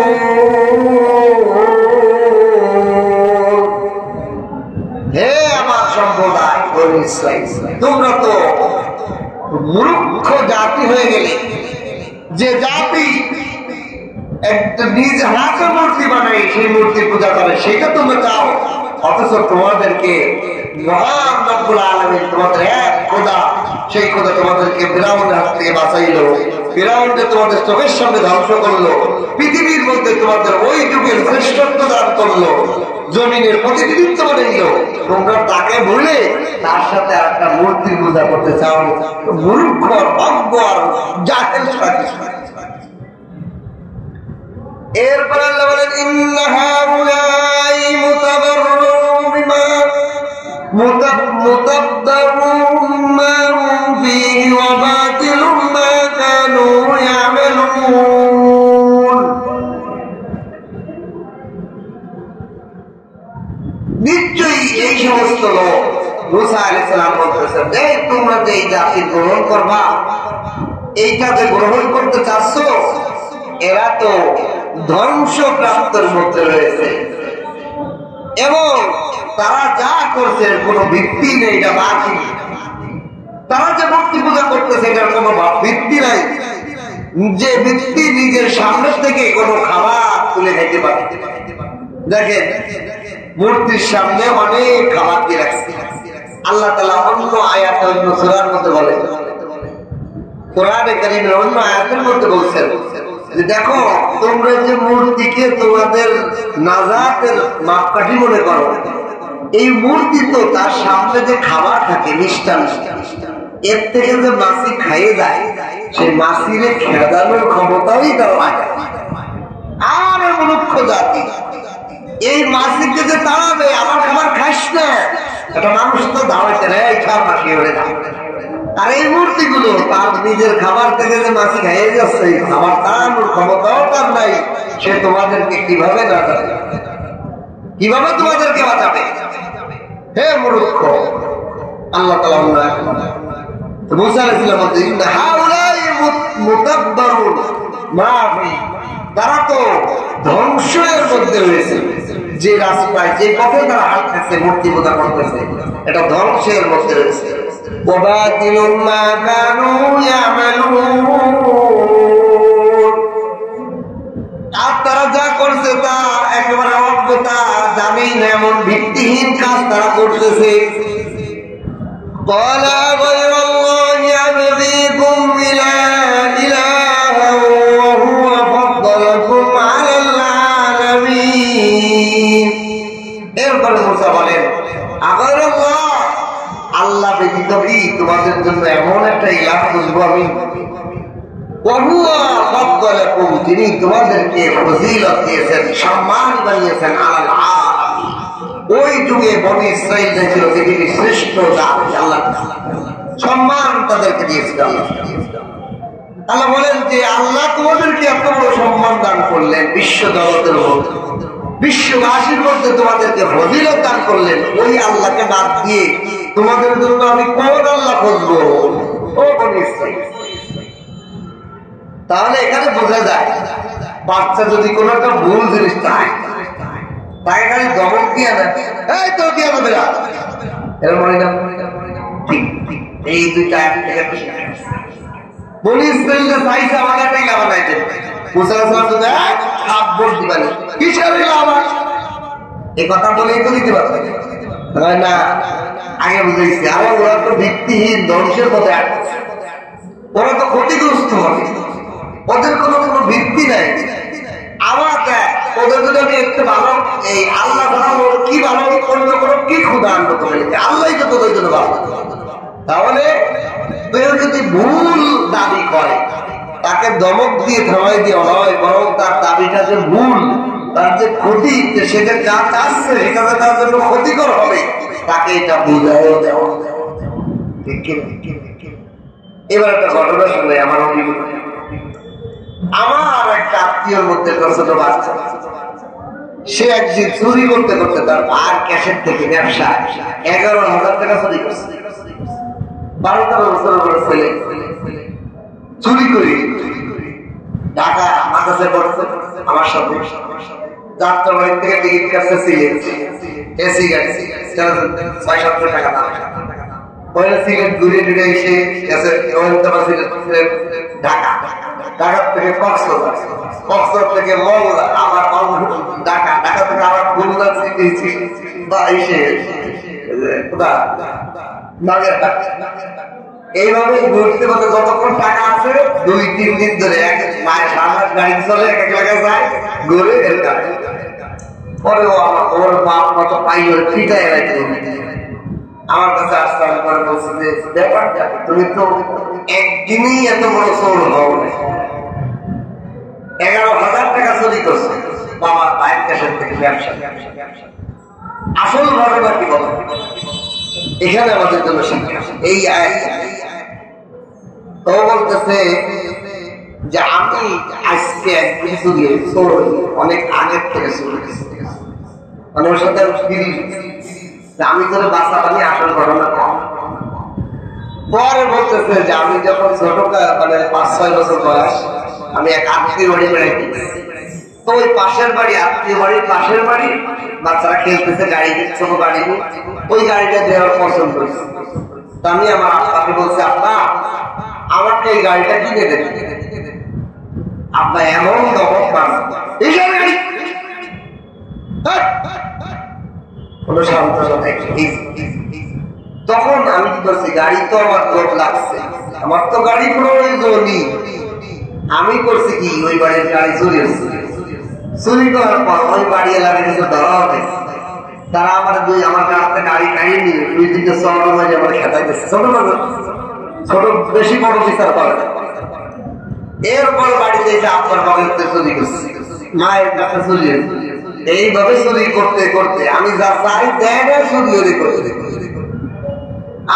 হে আমার সম্প্রদায় বনি ইসরাইল, তোমরা তো মূর্খ জাতি হয়ে গেলে। যে জাতি একটা নিজ হাতে মূর্তি বানাই সেই মূর্তি পূজা করে সেটা তোমরা চাও, অথচ তোমাদেরকে মহান রব্বুল আলামিন তোমাদের এক খোদা, সেই খোদা তোমাদেরকে ফিরআউনের হাত থেকে বাঁচাইলো, ফিরআউনকে তোমাদের চোখের সামনে ধ্বংস করলো, পৃথিবীর মধ্যে তোমাদের ওই যুগের শ্রেষ্ঠত্ব দান করলো, জমিনের প্রতিনিধিত্ব বানাইলো। তোমরা তাকে ভুলে তার সাথে একটা মূর্তি পূজা করতে চাও। মূর্খ, অজ্ঞ আর জাহেল সাথে। এরপর আল্লাহ বলেন ইন্না হাউলাই মুতাবাররুন বিমা মুতাবাররুন মা হুম ফীহি ওয়া বাতিলুম মা কানু ইয়ামালুন। নিশ্চয়ই এই সমস্ত লোক মুসা আলাইহিস সালাম বলতেছেন, এই তোমরা যে এই জাতি গ্রহণ করবা, এইটা যে গ্রহণ করতে চাচ্ছ, এরা তো ধ্বংসপ্রাপ্তের মধ্যে রয়েছে এবং তারা যা করছে কোনো ভিত্তি নেই, এটা বাকি। তারা যে মূর্তি পূজা করতেছে এটার কোনো ভিত্তি নাই, যে ভিত্তি নিজের সামনে থেকে কোনো খাবার তুলে খেতে পারে। দেখেন মূর্তির সামনে অনেক খাবার দিয়ে রাখছে। আল্লাহ তাআলা অন্য আয়াতে অন্য সূরার মধ্যে বলে, কোরআনে কারীমের অন্য আয়াতের মধ্যে বলছেন, দেখো তোমরা যে মূর্তিকে তোমাদের নাজাতের মাপকাঠি মনে করো, এই মূর্তি তো তার সামনে যে খাবার থাকে মিষ্টান, এর থেকে যে মাছি খাইয়ে যায়, সেই মাছিরে খেদানোর ক্ষমতাই তার লাগে। আর মূর্খ জাতি এই মাছিকে যে তাড়াবে, আমার খাবার খাস না, একটা মানুষ তো দাঁড়াইতে নেই, খাওয়ার মাছি হয়ে যায়। আর এই মূর্তিগুলো তার নিজের খাবার থেকে যে মাছি খাইয়ে যাচ্ছে, খাবার তাড়ানোর ক্ষমতাও তার নাই। সে তোমাদেরকে কিভাবে না যাবে, কিভাবে তোমাদেরকে বাঁচাবে? হে মূর্খ। আল্লাহ তাআলা মুসা আলাইহিস সালাম বলেন হাউলাই মুতাব্বারুন মা ফি, তারা তো ধ্বংসের মধ্যে রয়েছে। যে রাস্তায় যে পথে তারা হাঁটতেছে, মূর্তি পূজা করতেছে, এটা ধ্বংসের মধ্যে রয়েছে। ওয়াবাতিলুম মা কানু ইয়ামালুন, আর তারা যা করছে তা একেবারে অজ্ঞতা, জানেই না, এমন ভিত্তিহীন কাজ তারা করতেছে। قال غير الله أبغيكم إلها وهو فضلكم على العالمين। এরপরে মুসা বলেন আগার আল্লাহ ব্যতীত কি তোমাদের জন্য এমন একটা ইলাহ বুঝবো আমি, যিনি তোমাদেরকে ফজিলত দিয়েছেন, সম্মান বানিয়েছেন আলাল আলামিন। ওই যুগে বনি ইসরাইল ছিল পৃথিবীর শ্রেষ্ঠ জাতি, আল্লাহ সম্মান তাদেরকে দিয়েছিল। আল্লাহ বলেন যে আল্লাহ তোমাদেরকে এত বড় সম্মান দান করলেন, বিশ্ব জগতের মধ্যে বিশ্ববাসীর মধ্যে তোমাদেরকে ফজিলত দান করলেন, ওই আল্লাহকে বাদ দিয়ে তোমাদের জন্য আমি কোন আল্লাহ খুঁজবো? ও বনি ইসরাইল। তাহলে এখানে বোঝা যায় বাচ্চা যদি কোনো একটা ভুল জিনিস চায় তাকে খালি দমক দিয়ে না, এই তো দিয়ে দেবে না, এর মনে না এই দুইটা বনি ইসরাইলরা চাইছে আমাদের একটা ইলা বানাইতে, মুসা আলাইহিস সালাম তো হাত ভোট দিবানি কিসের ইলা আমার, এই কথা বলেই তো দিতে পারছে না। আগে বুঝাইছি আমার ওরা তো ভিত্তিহীন ধ্বংসের পথে আসছে, ওরা তো ক্ষতিগ্রস্ত হবে, ওদের কোনো কোনো ভিত্তি নাই। আমার দেখ ওদের যদি আমি একটু ভালো এই আল্লাহ কি ভালো অন্য কোনো কি ক্ষুদা আনন্দ করে আল্লাহ তো তোদের জন্য ভালো। তাহলে যদি ভুল দাবি করে তাকে দমক দিয়ে থামাই দিয়ে নয়, বরং তার দাবিটা যে ভুল, তার যে ক্ষতি, সেটা যা চাচ্ছে সেটা তার জন্য ক্ষতিকর হবে, তাকে এটা বুঝায় দেওয়া। এবার একটা ঘটনা শুনে আমার আমার একটা আত্মীয়র মধ্যে ছোট বাচ্চা, সে একদিন চুরি করতে করতে তার আর ক্যাশের থেকে ব্যবসা 11,000 টাকা চুরি করছে। 12-13 বছর করে ছেলে চুরি করি ঢাকা মাদ্রাসায় পড়ছে আমার সাথে, যাত্রাবাড়ি থেকে টিকিট কাটছে সিলেট, এসি গাড়ি 600-700 টাকা দাম। পরে সিলেট ঘুরে ঘুরে এসে গেছে ঢাকা, ঢাকা থেকে কক্সবাজার থেকে মংলা, আবার ঢাকা, ঢাকা থেকে আবার খুলনা বা এসে এইভাবে ঘুরতে করতে যতক্ষণ টাকা আছে 2-3 দিন ধরে মায়ের সারা গাড়ি চলে এক জায়গায় যায় ঘুরে পরে ওর বাপ মতো পাই ফিটাই রাখতে আমার কাছে আসতে আমি পরে বলছি যে ব্যাপারটা তুমি তো একদিনই এত বড় চোর হও, 11,000 টাকা চুরি করছে বাবার বাইক ক্যাশের থেকে ব্যবসা। আসল ভাবে বাকি বলো এখানে আমাদের জন্য শিক্ষা। এই তো বলতেছে যে আমি আজকে একদিন চুরি চোর অনেক আগের থেকে চুরি মানে ওর সাথে আমি তোর বাচ্চা পানি আসল ঘটনা কম। পরে বলতেছে যে আমি যখন ছোট মানে 5-6 বছর বয়স আমি এক আত্মীয় বাড়ি বেড়াইতে, তো ওই পাশের বাড়ি আত্মীয় বাড়ির পাশের বাড়ি বাচ্চারা খেলতেছে গাড়িতে, ছোট গাড়ি, ওই গাড়িটা দেওয়ার পছন্দ করেছে। তা আমি আমার আব্বাকে বলছি আব্বা আমাকে এই গাড়িটা কিনে দেবে। আব্বা এমন দমক পান কোন শান্ত তখন আমি কি করছি, গাড়ি তো আমার লোক লাগছে, আমার তো গাড়ি প্রয়োজনই, আমি করছি কি ওই বাড়ির গাড়ি চুরি হচ্ছে। চুরি করার পর ওই বাড়ি এলাকায় কিছু ধরা হবে, তারা আমার আমার গাড়িতে গাড়ি গাড়ি নিয়ে 2-3টা চল মাঝে আমার খেতাইতেছে, ছোট বেশি বড় বিচার করে। এরপর বাড়িতে এসে আপনার বাড়িতে চুরি করছে, মায়ের কাছে চুরি হচ্ছে। এইভাবে চুরি করতে করতে আমি যা চাই দেয় না চুরি হলে করতে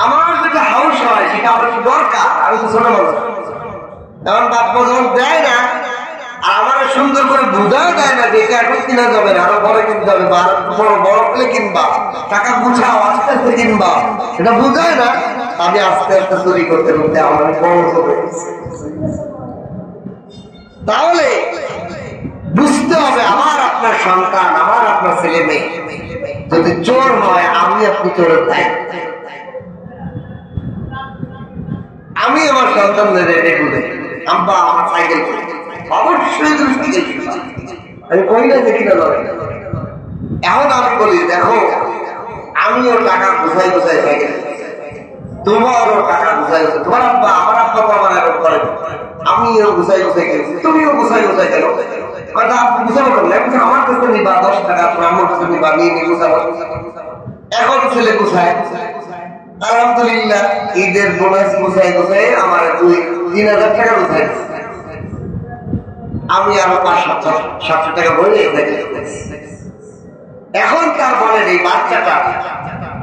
আমার যেটা হাউস হয় সেটা আমার দরকার। আমি তো ছোট মানুষ, এখন বাপ্পা যখন দেয় না আর আমার সুন্দর করে বুঝাও দেয় না যে এখন কিনা যাবে না, আরো বড় কিনতে হবে, বড় বড় পেলে কিনবা, টাকা বুঝাও আস্তে আস্তে কিনবা, এটা বুঝায় না। আমি আস্তে আস্তে চুরি করতে করতে আমার বড় চলে গেছে। তাহলে বুঝতে হবে আমার আপনার সন্তান, আমার আপনার ছেলে মেয়ে যদি চোর হয় আমি আপনি চোরের দায়িত্ব। আমি আমার সন্তানদের রেগুলে আব্বা আমার সাইকেল অবশ্যই দৃষ্টি দেখি, আমি কই না দেখি না লড়াই। এখন আমি বলি দেখো আমিও টাকা বুঝাই বুঝাই সাইকেল, তোমারও টাকা বুঝাই বুঝাই, তোমার আব্বা আমার আব্বা আমার এরকম করে, আমিও বুঝাই বুঝাই গেছি, তুমিও বুঝাই বুঝাই গেল। আমার কাছে নিবা 10 টাকা, আমার কাছে নিবা নিয়ে নিয়ে বুঝাবো। এখন ছেলে গুছায় আলহামদুলিল্লাহ, ঈদের বোনাস গুছাই গুছাই আমার 2-3,000 টাকা গুছাই, আমি আরো 500-700 টাকা বলে এখন তারপরে এই বাচ্চাটা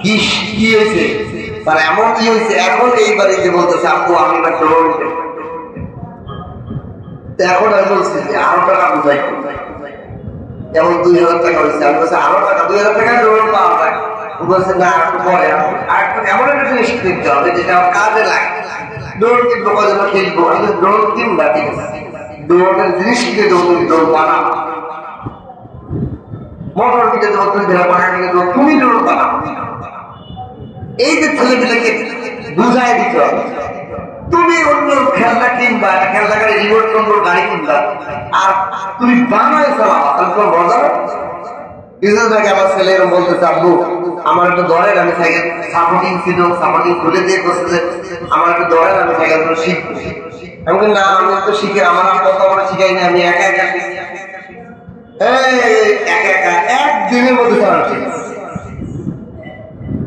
কি হয়েছে, তার এমন কি হয়েছে, এখন এই বাড়িতে বলতেছে আব্বু আমি এখন আমি বলছি যে আরো টাকা বুঝাই, যেমন 2000 টাকা হয়েছে, আমি বলছি আরো টাকা 2000 টাকা ড্রোন পাওয়া যায়, বলছে না একটু পরে, আর এমন একটা জিনিস কিনতে হবে যেটা আমার কাজে লাগে। ড্রোন কিনবো কজন কিনবো, আমি ড্রোন কিনবা, ঠিক আছে, ড্রোনের জিনিস কিনে দেবো, তুমি ড্রোন বানাবো, মোটর কিনে দেবো, তুমি পাখা কিনে দেবো, তুমি ড্রোন বানাবো। এই যে ছেলেমেয়েকে বুঝাই দিতে হবে, তুমি অন্য খেলনা কিনবা, খেলনা গাড়ি রিমোট কন্ট্রোল গাড়ি কিনবা, আর তুমি বানায় চালাবা, তাহলে তোমার মজা। কিছুদিন আগে আমার ছেলে এরকম বলতেছে, আব্বু আমার একটু দরের, আমি সাইকেল সাপোর্টিং ছিল, সাপোর্টিং খুলে দিয়ে করছে যে আমার একটু দরের, আমি সাইকেল শিখবো। আমি বলি না, আমি তো শিখে আমার কত বড় শিখাইনি, আমি একা একা একা একদিনের মধ্যে চালাচ্ছি।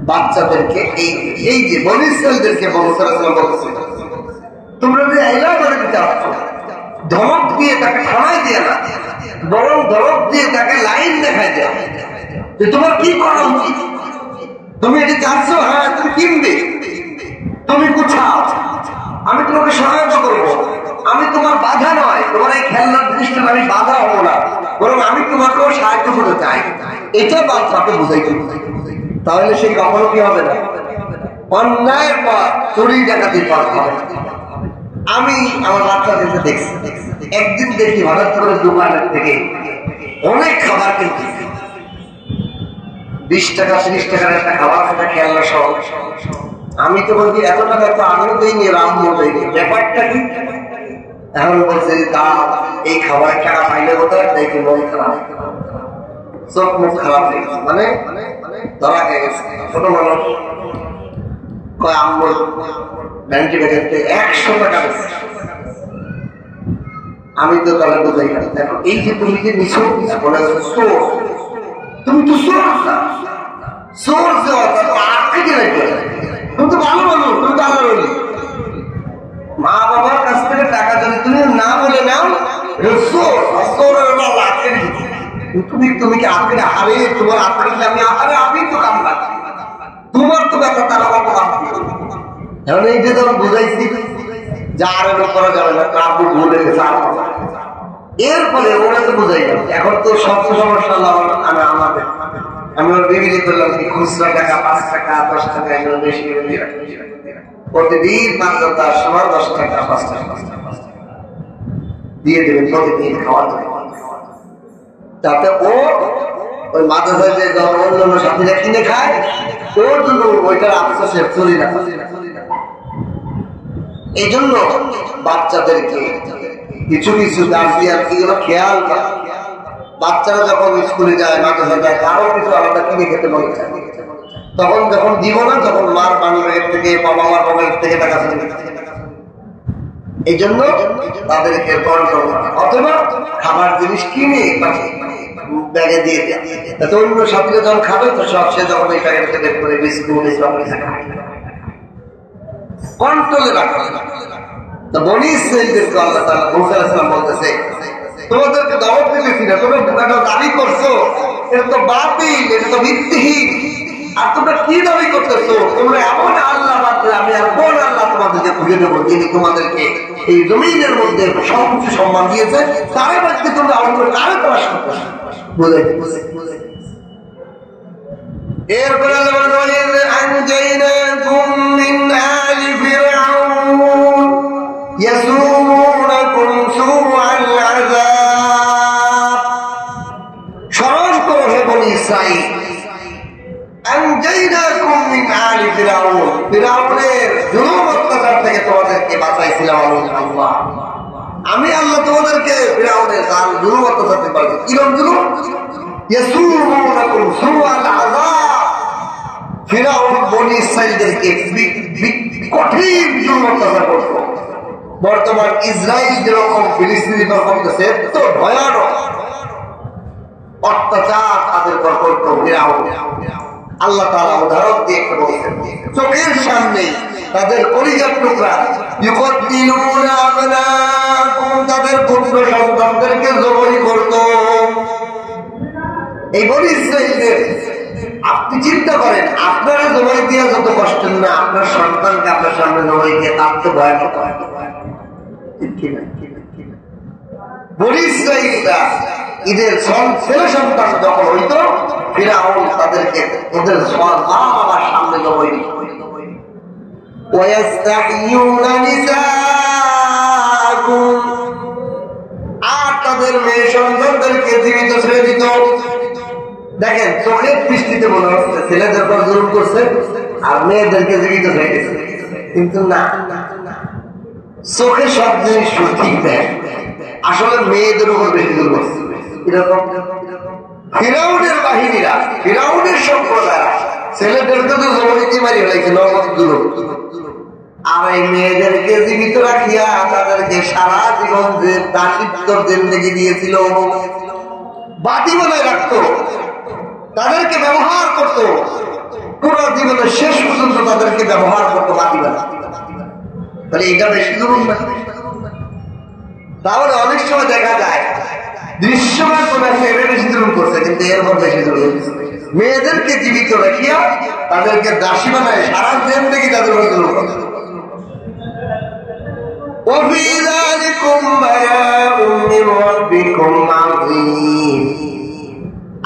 বাচ্চাদেরকে এই যে বনি ইসরাঈলদেরকে বলছে, তোমরা যে আইলা করে দিতে পারছো, ধমক দিয়ে তাকে থানায় দিয়ে না, বরং ধমক দিয়ে তাকে লাইন দেখায় দেয় যে তোমার কি করা উচিত, তুমি এটি চাচ্ছ, হ্যাঁ তুমি কিনবে, তুমি কোথাও, আমি তোমাকে সহায়তা করবো, আমি তোমার বাধা নয়, তোমার এই খেলনার জিনিসটা আমি বাধা হবো না, বরং আমি তোমাকেও সাহায্য করতে চাই, এটা বাচ্চাকে বুঝাইতে। তাহলে সেই কখনো কি হবে না, অন্যায়ের পর চুরি ডাকাতির পর হবে। আমি আমার বাচ্চাদেরকে দেখছি, একদিন দেখি হঠাৎ করে দোকানের থেকে অনেক খাবার কিনতে, 20 টাকা 30 টাকার একটা খাবার, একটা খেলনা সহ। আমি তো বলছি এত টাকা তো আমিও দিইনি, রামও দিইনি, ব্যাপারটা কি? এখন বলছে তা এই খাবারের টাকা পাইলে কোথায়, দেখি মন খারাপ, চোখ মুখ খারাপ হয়ে গেছে, মানে ধরা খেয়ে গেছে। ছোট মানুষ কয় আম্মুর ব্যাংকে বেঁচে 100 টাকা বেশি। আমি তো তাহলে বোঝাই না, দেখো এই যে তুমি যে নিছো, বলে চোর, তুমি তো চোর, চোর যে আটকে গেলে, তুমি তো ভালো মানুষ, তুমি তো আল্লাহ বলি, মা বাবার কাছ থেকে টাকা যদি তুমি না বলে নাও, তুমি কি আটকে হারে, তোমার আটকে আমি আহারে, আমি তো কাম পাচ্ছি, তোমার তো ব্যাপার তারা কাম। এখন এই যে তখন বুঝাইছি যে আর এলো করা যাবে না, কাপড় ভুলে গেছে, এরপরে ওরা তো বুঝাই গেল। এখন তো সব সমস্যা আমাদের, আমি ওর বিবিধি করলাম কি খুচরা টাকা 5 টাকা 10 টাকা এগুলো বেশি প্রতিদিন 5-10 সময় 10 টাকা 5 টাকা দিয়ে দেবেন প্রতিদিন খাওয়া যাবে, তাতে ও ওই মাদ্রাসায় যে অন্যান্য সাথীরা কিনে খায়, ওর জন্য ওইটার আফসোসে চলি না। এই জন্য বাচ্চাদেরকে কিছু কিছু গার্জিয়ান এগুলো খেয়াল করে, বাচ্চারা যখন স্কুলে যায়, মাদ্রাসা যায়, কারো কিছু আলাদা কিনে খেতে মনে চায়, তখন যখন দিব না, তখন মার বাংলাদেশ থেকে, বাবা মার বাংলাদেশ থেকে টাকা চলে। এই জন্য তাদেরকে কন্ট্রোল করা, অথবা খাবার জিনিস কিনে ব্যাগে দিয়ে দেয়, তাতে অন্য সাথীরা যখন খাবে তো সব সে যখন এই প্যাকেটে বের করে বিস্কুট এসব কন্ট্রোলে রাখা। তো বনি ইসরাঈলদেরকে আল্লাহ তাআলা মুসা আলাইহিস সালাম বলতেছে, তোমাদেরকে দাওয়াত দিতেছি না, তোমরা একটা দাবি করছো, এটা তো বাতিল, এটা তো ভিত্তিহীন, আর তোমরা কি দাবি করতেছো? তোমরা এমন আল্লাহ বাদ, আমি আর কোন আল্লাহ তোমাদেরকে খুঁজে দেবো যিনি তোমাদেরকে এই জমিনের মধ্যে সবকিছু সম্মান দিয়েছে, তারে বাদকে তোমরা অন্য কারে তোমার সম্পর্ক বুঝাইতে। এরপরে স্মরণ করো হে বনি ইসরাঈল, আনজাইনাকুম মিন আলি ফিরআউন, ফিরআউনের জুলুম অত্যাচার থেকে তোমাদেরকে বাঁচাইছিলাম আল্লাহ। আমি আল্লাহ তোমাদেরকে ফিরআউনের জুলুম অত্যাচার থেকে বাঁচাইছি। কিরকম জুলুম? ইয়াসুমুনাকুম সুআল আযাব, ফিরআউন বনি ইসরাঈলদেরকে কঠিন জুলুম অত্যাচার করত। বর্তমান ইসরায়েল যেরকম ফিলিস্তিনি করতেছে, এত ভয়ানক অত্যাচার তাদের উপর করত ফিরআউন। আল্লাহ তাআলা উদাহরণ দিয়ে বলছেন, চোখের সামনে তাদের কলিজার টুকরা ইউকতিলুনা আবনাকুম, তাদের পুত্র সন্তানদেরকে জবাই করত। এই বনি ইসরাঈলদের আপনি চিন্তা করেন, আপনারা জবাই দিয়া যত কষ্ট না, আপনার সন্তানকে আপনার সামনে জবাই দিয়ে তার তো ভয়ানক হয়। বনি ইসরাঈলরা ঈদের ছেলে সন্তান যখন হইত ফিরআউন তাদেরকে ওদের মা বাবার সামনে জবাই দিত। ওয়াস্তাহিয়ুনা নিসাআকুম, আর তাদের মেয়ে সন্তানদেরকে জীবিত ছেড়ে দিত। দেখেন চোখের দৃষ্টিতে মনে হচ্ছে ছেলেদের পর জুলুম করছে আর মেয়েদেরকে জীবিত ছেড়ে দিচ্ছে, কিন্তু না, চোখে সব জিনিস ঠিক দেয়, আসলে মেয়েদের উপর বেশি জুলুম করছে। এরকম ফিরআউনের বাহিনীরা, ফিরআউনের সম্প্রদায় ছেলেদেরকে তো জমিতে মারি হয়েছে নগদ জুলুম, আর এই মেয়েদেরকে জীবিত রাখিয়া তাদেরকে সারা জীবন যে দাসিত্বর জিন্দেগি দিয়েছিল, বাটি বানায় রাখতো, তাদেরকে ব্যবহার করতো, পুরো জীবনের শেষ পর্যন্ত তাদেরকে ব্যবহার করতো বাটি বানায়। তাহলে এটা বেশি জুলুম না? তাহলে অনেক সময় দেখা যায় দৃশ্যমান কোন একটা এটা বেশি জুলুম করছে, কিন্তু এরপর বেশি জুলুম মেয়েদেরকে জীবিত রাখিয়া তাদেরকে দাসী বানায় সারা জিন্দেগি তাদের উপর জুলুম করছে। وفي ذلكم بلاء من ربكم عظيم,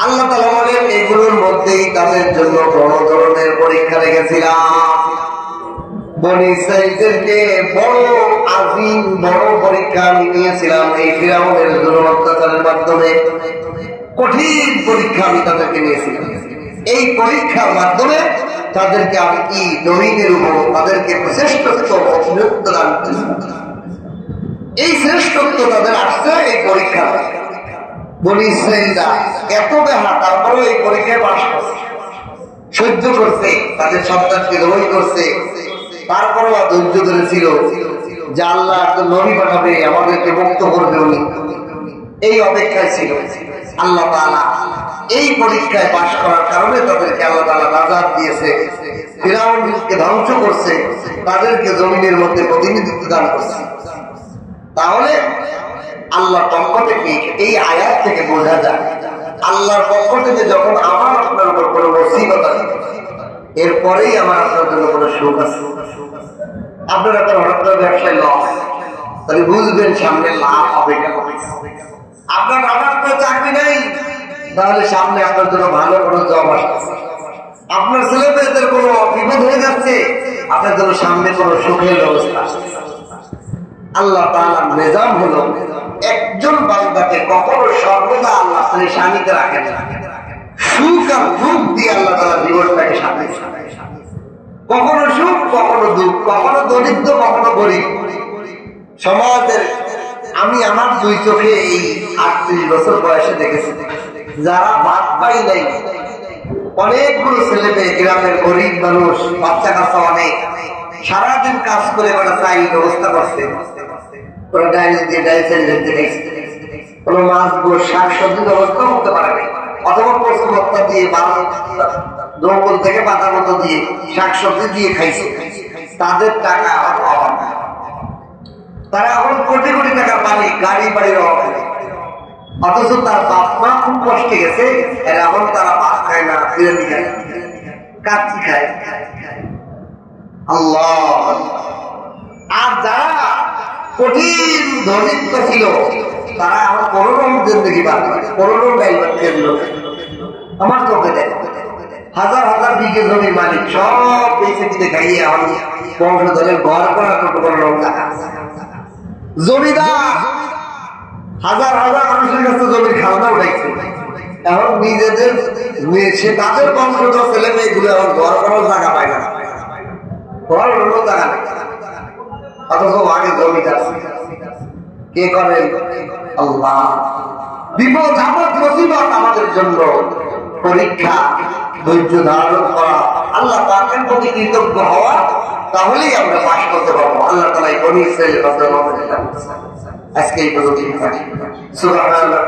আল্লাহ তাআলা বলেন এগুলোর মধ্যেই তাদের জন্য বড় ধরনের পরীক্ষা রেখেছিলাম। বনি ইসরাঈলকে বড় আযীম বড় পরীক্ষা আমি নিয়েছিলাম এই ফিরআউনের জুলুম অত্যাচারের মাধ্যমে। কঠিন পরীক্ষা আমি তাদেরকে নিয়েছিলাম। এই পরীক্ষার মাধ্যমে তাদেরকে আমি কি জমিনের উপর তাদেরকে শ্রেষ্ঠত্ব দান করেছিলাম। এই শ্রেষ্ঠত্ব তাদের আসছে এই পরীক্ষা। বনি ইসরাঈলরা এত বেহা, তারপরে এই পরীক্ষায় পাস করছে, সহ্য করছে, তাদের সন্তানকে জবাই করছে, তারপরেও ধৈর্য ধরেছিল যে আল্লাহ একজন নবী পাঠাবে, আমাদেরকে মুক্ত করবে উনি, এই অপেক্ষায় ছিল। আল্লাহ তাআলা এই পরীক্ষায় পাস করার কারণে তাদেরকে আল্লাহ তাআলা নাজাত দিয়েছে, ফিরআউনকে ধ্বংস করছে, তাদেরকে জমিনের মধ্যে প্রতিনিধিত্ব দান করছে। তাহলে আল্লাহর পক্ষ থেকে এই আয়াত থেকে বোঝা যায় আল্লাহর পক্ষ থেকে যখন আমার আপনার উপর কোনো মুসিবত আসে এরপরেই আমার আপনার জন্য কোনো সুখ আছে। আপনার একটা হঠাৎ করে ব্যবসায় লস, তাহলে বুঝবেন সামনে লাভ হবে কেন। আপনার হঠাৎ করে চাকরি নেই, তাহলে সামনে আপনার জন্য ভালো কোনো জব আসছে। আপনার ছেলে মেয়েদের কোনো বিপদ হয়ে যাচ্ছে, আপনার জন্য সামনে কোনো সুখের ব্যবস্থা আসছে। আল্লাহ তাআলার নিজাম হলো একজন বান্দাকে কখনো সর্বদা আল্লাহ শানিতে রাখেন না। সুখ আর দুঃখ দিয়ে আল্লাহ তাআলা জীবনটাকে সাথে, কখনো সুখ কখনো দুঃখ, কখনো দরিদ্র কখনো গরিব। সমাজের আমি আমার দুই চোখে এই 38 বছর বয়সে দেখেছি যারা ভাত পাই নাই, অনেকগুলো ছেলে মেয়ে, গ্রামের গরিব মানুষ, বাচ্চা কাচ্চা অনেক, সারাদিন কাজ করে ওরা চাই ব্যবস্থা করছে, ওরা ডাইনিং দিয়ে কোনো মাছ গোস শাক সবজি ব্যবস্থা করতে পারে নাই, অথবা পশু ভত্তা দিয়ে জঙ্গল থেকে পাতা মতো দিয়ে শাক সবজি দিয়ে খাইছে। তাদের টাকা অভাব, তারা এখন কোটি কোটি টাকার মালিক, গাড়ি বাড়ির অভাব, অথচ তার বাপ মা খুব কষ্টে গেছে, এখন তারা ভাত খায় না, বিরিয়ানি খায়, কাচ্চি খায়। আল্লাহ। আর যারা কঠিন দরিদ্র ছিল তারা আমার করোনার জিন্দগি বাদ করে, করোনার গাই বাদ খেয়ে দিল। আমার চোখে দেখো হাজার হাজার বিঘে জমির মালিক সব বেঁচে দিতে খাইয়ে আমার বংশধরের ঘর করার করোনার টাকা। জমিদার হাজার হাজার মানুষের কাছে জমির খাওয়া উঠাইছে, এখন নিজেদের সে তাদের বংশধর ছেলে মেয়েগুলো এখন ঘর করার জায়গা পায় না, ঘর হলো জায়গা নেই, অথচ আগে জমিদার কে করে? আল্লাহ। বিপদ আপদ মুসিবত আমাদের জন্য পরীক্ষা, ধৈর্য ধারণ করা, আল্লাহ পাকের প্রতি কৃতজ্ঞ হওয়া, তাহলেই আমরা পাশ করতে পারবো। আল্লাহ তাআলা এই বনি ইসরাঈলের কথা আজকে এই পর্যন্ত। সুবহানাল্লাহ।